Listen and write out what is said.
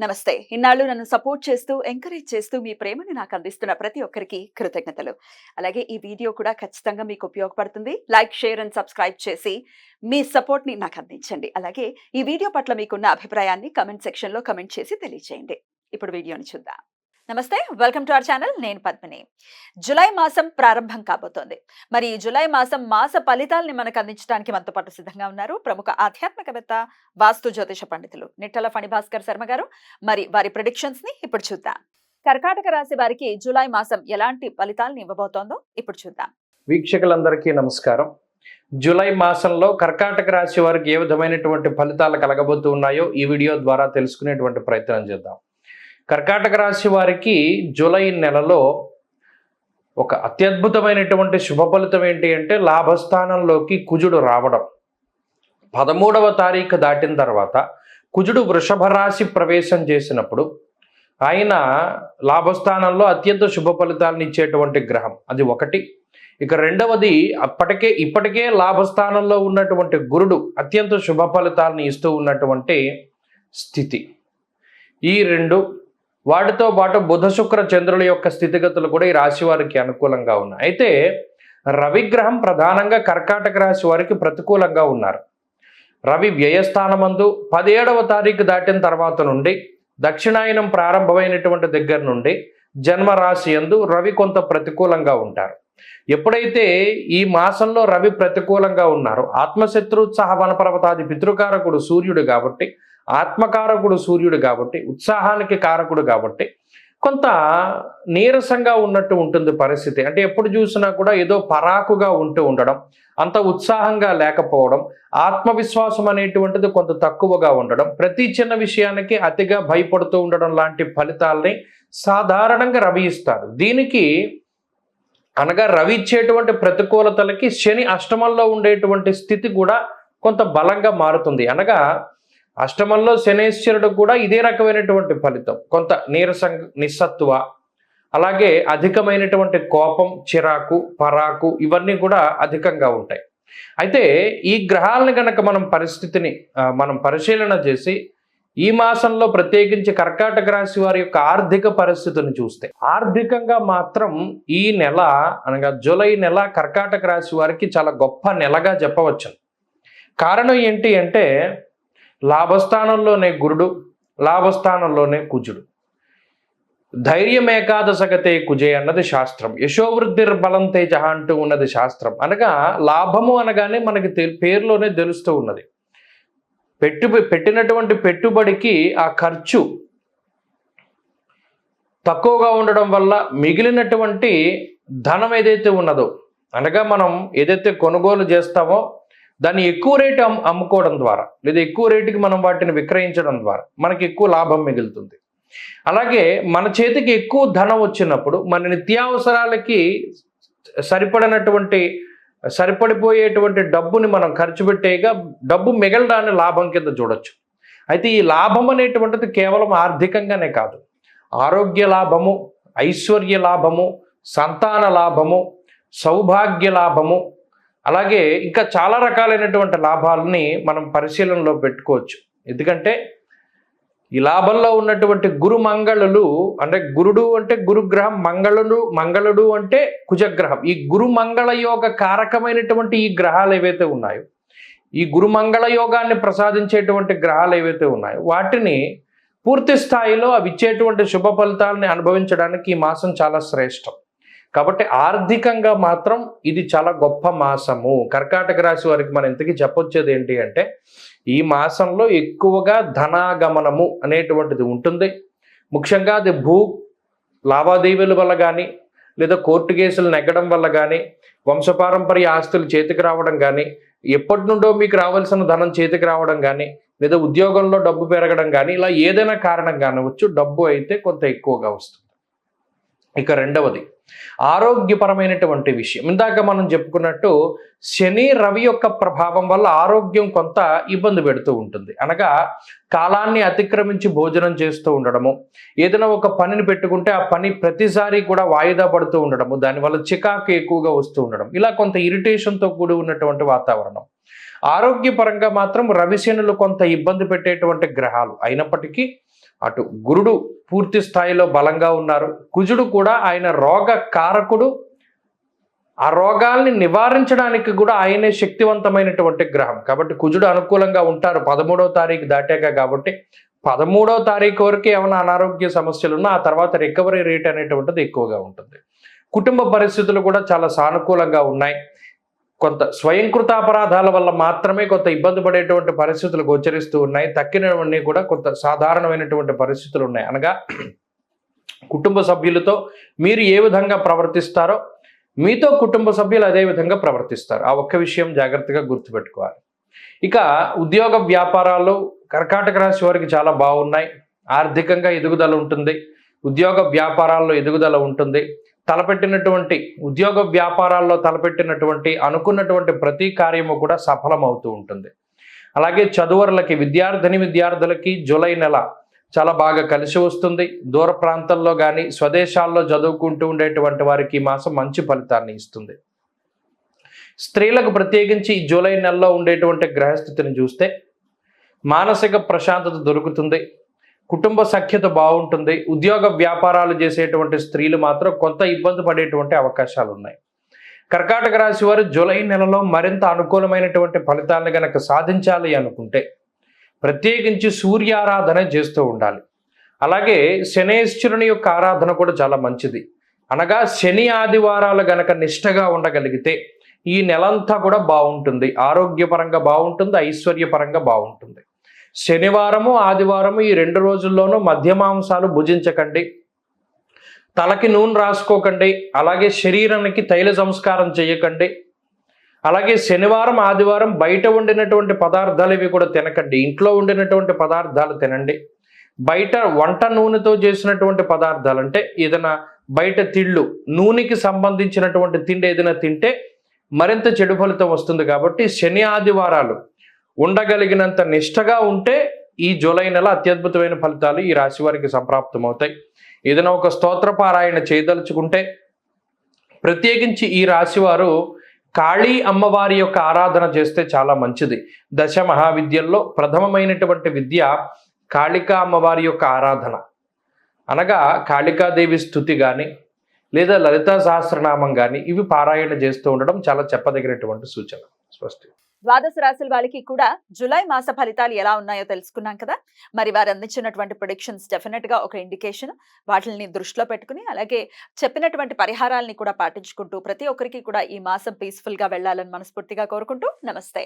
నమస్తే. ఇన్నాళ్ళు నన్ను సపోర్ట్ చేస్తూ, ఎంకరేజ్ చేస్తూ మీ ప్రేమని నాకు అందిస్తున్న ప్రతి ఒక్కరికి కృతజ్ఞతలు. అలాగే ఈ వీడియో కూడా ఖచ్చితంగా మీకు ఉపయోగపడుతుంది. లైక్, షేర్ అండ్ సబ్స్క్రైబ్ చేసి మీ సపోర్ట్‌ని నాకు అందించండి. అలాగే ఈ వీడియో పట్ల మీకున్న అభిప్రాయాన్ని కామెంట్ సెక్షన్‌లో కామెంట్ చేసి తెలియజేయండి. ఇప్పుడు వీడియోని చూద్దాం. నమస్తే. Welcome to our channel. నేను పద్మిని. జులై మాసం ప్రారంభం కాబోతోంది. మరి ఈ జులై మాసం మాస ఫలితాల్ని మనకు అందించడానికి మనతో పాటు సిద్ధంగా ఉన్నారు ప్రముఖ ఆధ్యాత్మికవేత్త, వాస్తు జ్యోతిష పండితులు నిట్టల ఫణిభాస్కర్ శర్మ గారు. మరి వారి ప్రెడిక్షన్స్ ని ఇప్పుడు చూద్దాం. కర్కాటక రాశి వారికి జులై మాసం ఎలాంటి ఫలితాలను ఇవ్వబోతోందో ఇప్పుడు చూద్దాం. వీక్షకులందరికీ నమస్కారం. జూలై మాసంలో కర్కాటక రాశి వారికి ఏ విధమైనటువంటి ఫలితాలు కలగబోతూ ఉన్నాయో ఈ వీడియో ద్వారా తెలుసుకునేటువంటి ప్రయత్నం చేద్దాం. కర్కాటక రాశి వారికి జూలై నెలలో ఒక అత్యద్భుతమైనటువంటి శుభ ఫలితం ఏంటి అంటే లాభస్థానంలోకి కుజుడు రావడం. 13వ తారీఖు దాటిన తర్వాత కుజుడు వృషభ రాశి ప్రవేశం చేసినప్పుడు ఆయన లాభస్థానంలో అత్యంత శుభ ఫలితాలను ఇచ్చేటువంటి గ్రహం. అది ఒకటి. ఇక రెండవది ఇప్పటికే లాభస్థానంలో ఉన్నటువంటి గురుడు అత్యంత శుభ ఫలితాలను ఇస్తూ ఉన్నటువంటి స్థితి. ఈ రెండు వాటితో పాటు బుధ శుక్ర చంద్రుల యొక్క స్థితిగతులు కూడా ఈ రాశి వారికి అనుకూలంగా ఉన్నాయి. అయితే రవిగ్రహం ప్రధానంగా కర్కాటక రాశి వారికి ప్రతికూలంగా ఉన్నారు. రవి వ్యయస్థానమందు 17వ తారీఖు దాటిన తర్వాత నుండి దక్షిణాయనం ప్రారంభమైనటువంటి దగ్గర నుండి జన్మరాశి యందు రవి కొంత ప్రతికూలంగా ఉంటారు. ఎప్పుడైతే ఈ మాసంలో రవి ప్రతికూలంగా ఉన్నారో ఆత్మశత్రుత్సాహ వనపర్వతాది పితృకారకుడు సూర్యుడు కాబట్టి, ఆత్మకారకుడు సూర్యుడు కాబట్టి, ఉత్సాహానికి కారకుడు కాబట్టి కొంత నీరసంగా ఉన్నట్టు ఉంటుంది పరిస్థితి. అంటే ఎప్పుడు చూసినా కూడా ఏదో పరాకుగా ఉండడం, అంత ఉత్సాహంగా లేకపోవడం, ఆత్మవిశ్వాసం అనేటువంటిది కొంత తక్కువగా ఉండడం, ప్రతి చిన్న విషయానికి అతిగా భయపడుతూ ఉండడం లాంటి ఫలితాలని సాధారణంగా రవి ఇస్తారు. దీనికి అనగా రవి ఇచ్చేటువంటి ప్రతికూలతలకి శని అష్టమంలో ఉండేటువంటి స్థితి కూడా కొంత బలంగా మారుతుంది. అనగా అష్టమంలో శనేశ్వరుడు కూడా ఇదే రకమైనటువంటి ఫలితం. కొంత నిస్సత్వ, అలాగే అధికమైనటువంటి కోపం, చిరాకు, పరాకు ఇవన్నీ కూడా అధికంగా ఉంటాయి. అయితే ఈ గ్రహాలను కనుక మనం పరిశీలన చేసి ఈ మాసంలో ప్రత్యేకించి కర్కాటక రాశి వారి యొక్క ఆర్థిక పరిస్థితిని చూస్తే ఆర్థికంగా మాత్రం ఈ నెల అనగా జూలై నెల కర్కాటక రాశి వారికి చాలా గొప్ప నెలగా చెప్పవచ్చు. కారణం ఏంటి అంటే లాభస్థానంలోనే గురుడు, లాభస్థానంలోనే కుజుడు. ధైర్యం ఏకాదశగతే కుజే అన్నది శాస్త్రం. యశోవృద్ధిర్ బలం తేజ అంటూ ఉన్నది శాస్త్రం. అనగా లాభము అనగానే మనకి పేరులోనే తెలుస్తూ ఉన్నది. పెట్టినటువంటి పెట్టుబడికి ఆ ఖర్చు తక్కువగా ఉండడం వల్ల మిగిలినటువంటి ధనం ఏదైతే ఉన్నదో, అనగా మనం ఏదైతే కొనుగోలు చేస్తామో దాన్ని ఎక్కువ రేటు అమ్ముకోవడం ద్వారా లేదా ఎక్కువ రేటుకి మనం వాటిని విక్రయించడం ద్వారా మనకి ఎక్కువ లాభం మిగులుతుంది. అలాగే మన చేతికి ఎక్కువ ధనం వచ్చినప్పుడు మన నిత్యావసరాలకి సరిపడిపోయేటువంటి డబ్బుని మనం ఖర్చు పెట్టేగా డబ్బు మిగలడాన్ని లాభం కింద చూడొచ్చు. అయితే ఈ లాభం అనేటువంటిది కేవలం ఆర్థికంగానే కాదు, ఆరోగ్య లాభము, ఐశ్వర్య లాభము, సంతాన లాభము, సౌభాగ్య లాభము, అలాగే ఇంకా చాలా రకాలైనటువంటి లాభాలని మనం పరిశీలనలో పెట్టుకోవచ్చు. ఎందుకంటే ఈ లాభంలో ఉన్నటువంటి గురు మంగళులు అంటే గురుడు అంటే గురుగ్రహం, మంగళుడు అంటే కుజగ్రహం. ఈ గురు మంగళ యోగ కారకమైనటువంటి ఈ గ్రహాలు ఏవైతే ఉన్నాయో, ఈ గురు మంగళ యోగాన్ని ప్రసాదించేటువంటి గ్రహాలు ఏవైతే ఉన్నాయో వాటిని పూర్తి స్థాయిలో అవి ఇచ్చేటువంటి శుభ ఫలితాలని అనుభవించడానికి ఈ మాసం చాలా శ్రేష్టం. కాబట్టి ఆర్థికంగా మాత్రం ఇది చాలా గొప్ప మాసము. కర్కాటక రాశి వారికి మనం ఇంతకీ చెప్పొచ్చేది ఏంటి అంటే ఈ మాసంలో ఎక్కువగా ధనాగమనము అనేటువంటిది ఉంటుంది. ముఖ్యంగా అది భూ లావాదేవీల వల్ల కానీ లేదా కోర్టు కేసులు నెగ్గడం వల్ల కానీ, వంశపారంపర్య ఆస్తులు చేతికి రావడం కానీ, ఎప్పటి నుండో మీకు రావాల్సిన ధనం చేతికి రావడం కానీ, లేదా ఉద్యోగంలో డబ్బు పెరగడం కానీ, ఇలా ఏదైనా కారణం కానివచ్చు డబ్బు అయితే కొంత ఎక్కువగా వస్తుంది. ఇక రెండవది ఆరోగ్యపరమైనటువంటి విషయం. ఇందాక మనం చెప్పుకున్నట్టు శని రవి యొక్క ప్రభావం వల్ల ఆరోగ్యం కొంత ఇబ్బంది పెడుతూ ఉంటుంది. అనగా కాలాన్ని అతిక్రమించి భోజనం చేస్తూ ఉండడము, ఏదైనా ఒక పనిని పెట్టుకుంటే ఆ పని ప్రతిసారి కూడా వాయిదా పడుతూ ఉండడము, దానివల్ల చికాకు ఎక్కువగా వస్తూ ఉండడం, ఇలా కొంత ఇరిటేషన్తో కూడి ఉన్నటువంటి వాతావరణం. ఆరోగ్యపరంగా మాత్రం రవి శనులు కొంత ఇబ్బంది పెట్టేటువంటి గ్రహాలు అయినప్పటికీ అటు గురుడు పూర్తి స్థాయిలో బలంగా ఉన్నారు, కుజుడు కూడా ఆయన రోగ కారకుడు, ఆ రోగాల్ని నివారించడానికి కూడా ఆయనే శక్తివంతమైనటువంటి గ్రహం. కాబట్టి కుజుడు అనుకూలంగా ఉంటారు 13వ తారీఖు దాటాక. కాబట్టి 13వ తారీఖు వరకు ఏమైనా అనారోగ్య సమస్యలు ఉన్నా ఆ తర్వాత రికవరీ రేట్ అనేటువంటిది ఎక్కువగా ఉంటుంది. కుటుంబ పరిస్థితులు కూడా చాలా సానుకూలంగా ఉన్నాయి. కొంత స్వయంకృత అపరాధాల వల్ల మాత్రమే కొంత ఇబ్బంది పడేటువంటి పరిస్థితులు గోచరిస్తూ ఉన్నాయి. తక్కినవన్నీ కూడా కొంత సాధారణమైనటువంటి పరిస్థితులు ఉన్నాయి. అనగా కుటుంబ సభ్యులతో మీరు ఏ విధంగా ప్రవర్తిస్తారో మీతో కుటుంబ సభ్యులు అదే విధంగా ప్రవర్తిస్తారు. ఆ ఒక్క విషయం జాగ్రత్తగా గుర్తుపెట్టుకోవాలి. ఇక ఉద్యోగ వ్యాపారాలు కర్కాటక రాశి వారికి చాలా బాగున్నాయి. ఆర్థికంగా ఎదుగుదల ఉంటుంది, ఉద్యోగ వ్యాపారాల్లో ఎదుగుదల ఉంటుంది. తలపెట్టినటువంటి ఉద్యోగ వ్యాపారాల్లో తలపెట్టినటువంటి అనుకున్నటువంటి ప్రతి కార్యము కూడా సఫలమవుతూ ఉంటుంది. అలాగే చదువరులకి విద్యార్థులకి జూలై నెల చాలా బాగా కలిసి వస్తుంది. దూర ప్రాంతాల్లో కానీ స్వదేశాల్లో చదువుకుంటూ ఉండేటువంటి వారికి ఈ మాసం మంచి ఫలితాన్ని ఇస్తుంది. స్త్రీలకు ప్రత్యేకించి ఈ జూలై నెలలో ఉండేటువంటి గ్రహస్థితిని చూస్తే మానసిక ప్రశాంతత దొరుకుతుంది, కుటుంబ సఖ్యత బాగుంటుంది. ఉద్యోగ వ్యాపారాలు చేసేటువంటి స్త్రీలు మాత్రం కొంత ఇబ్బంది పడేటువంటి అవకాశాలు ఉన్నాయి. కర్కాటక రాశి వారు జూలై నెలలో మరింత అనుకూలమైనటువంటి ఫలితాలను గనక సాధించాలి అనుకుంటే ప్రత్యేకించి సూర్యారాధన చేస్తూ ఉండాలి. అలాగే శనేశ్వరుని యొక్క ఆరాధన కూడా చాలా మంచిది. అనగా శని ఆదివారాలు గనక నిష్టగా ఉండగలిగితే ఈ నెలంతా కూడా బాగుంటుంది. ఆరోగ్యపరంగా బాగుంటుంది, ఐశ్వర్యపరంగా బాగుంటుంది. శనివారము ఆదివారము ఈ 2 రోజుల్లోనూ మద్యమాంసాలు భుజించకండి, తలకి నూనె రాసుకోకండి, అలాగే శరీరానికి తైల సంస్కారం చేయకండి. అలాగే శనివారం ఆదివారం బయట వండినటువంటి పదార్థాలు ఇవి కూడా తినకండి, ఇంట్లో వండినటువంటి పదార్థాలు తినండి. బయట వంట నూనెతో చేసినటువంటి పదార్థాలు అంటే ఏదైనా బయట తిళ్ళు నూనెకి సంబంధించినటువంటి తిండి ఏదైనా తింటే మరింత చెడు ఫలితం వస్తుంది. కాబట్టి శని ఆదివారాలు ఉండగలిగినంత నిష్టగా ఉంటే ఈ జూలై నెల అత్యద్భుతమైన ఫలితాలు ఈ రాశి వారికి సంప్రాప్తమవుతాయి. ఏదైనా ఒక స్తోత్ర పారాయణ చేయదలుచుకుంటే ప్రత్యేకించి ఈ రాశి వారు కాళీ అమ్మవారి యొక్క ఆరాధన చేస్తే చాలా మంచిది. దశ మహావిద్యల్లో ప్రథమమైనటువంటి విద్య కాళికా అమ్మవారి యొక్క ఆరాధన. అనగా కాళికాదేవి స్తుతి కానీ లేదా లలితా సహస్రనామం కానీ ఇవి పారాయణ చేస్తూ ఉండడం చాలా చెప్పదగినటువంటి సూచన. స్పష్టం. ద్వాదశ రాశుల వాళ్ళకి కూడా జూలై మాస ఫలితాలు ఎలా ఉన్నాయో తెలుసుకున్నాం కదా. మరి వారు అందించినటువంటి ప్రొడిక్షన్స్ డెఫినెట్ గా ఒక ఇండికేషన్. వాటిని దృష్టిలో పెట్టుకుని అలాగే చెప్పినటువంటి పరిహారాలని కూడా పాటించుకుంటూ ప్రతి ఒక్కరికి కూడా ఈ మాసం పీస్ఫుల్ గా వెళ్ళాలని మనస్ఫూర్తిగా కోరుకుంటూ నమస్తే.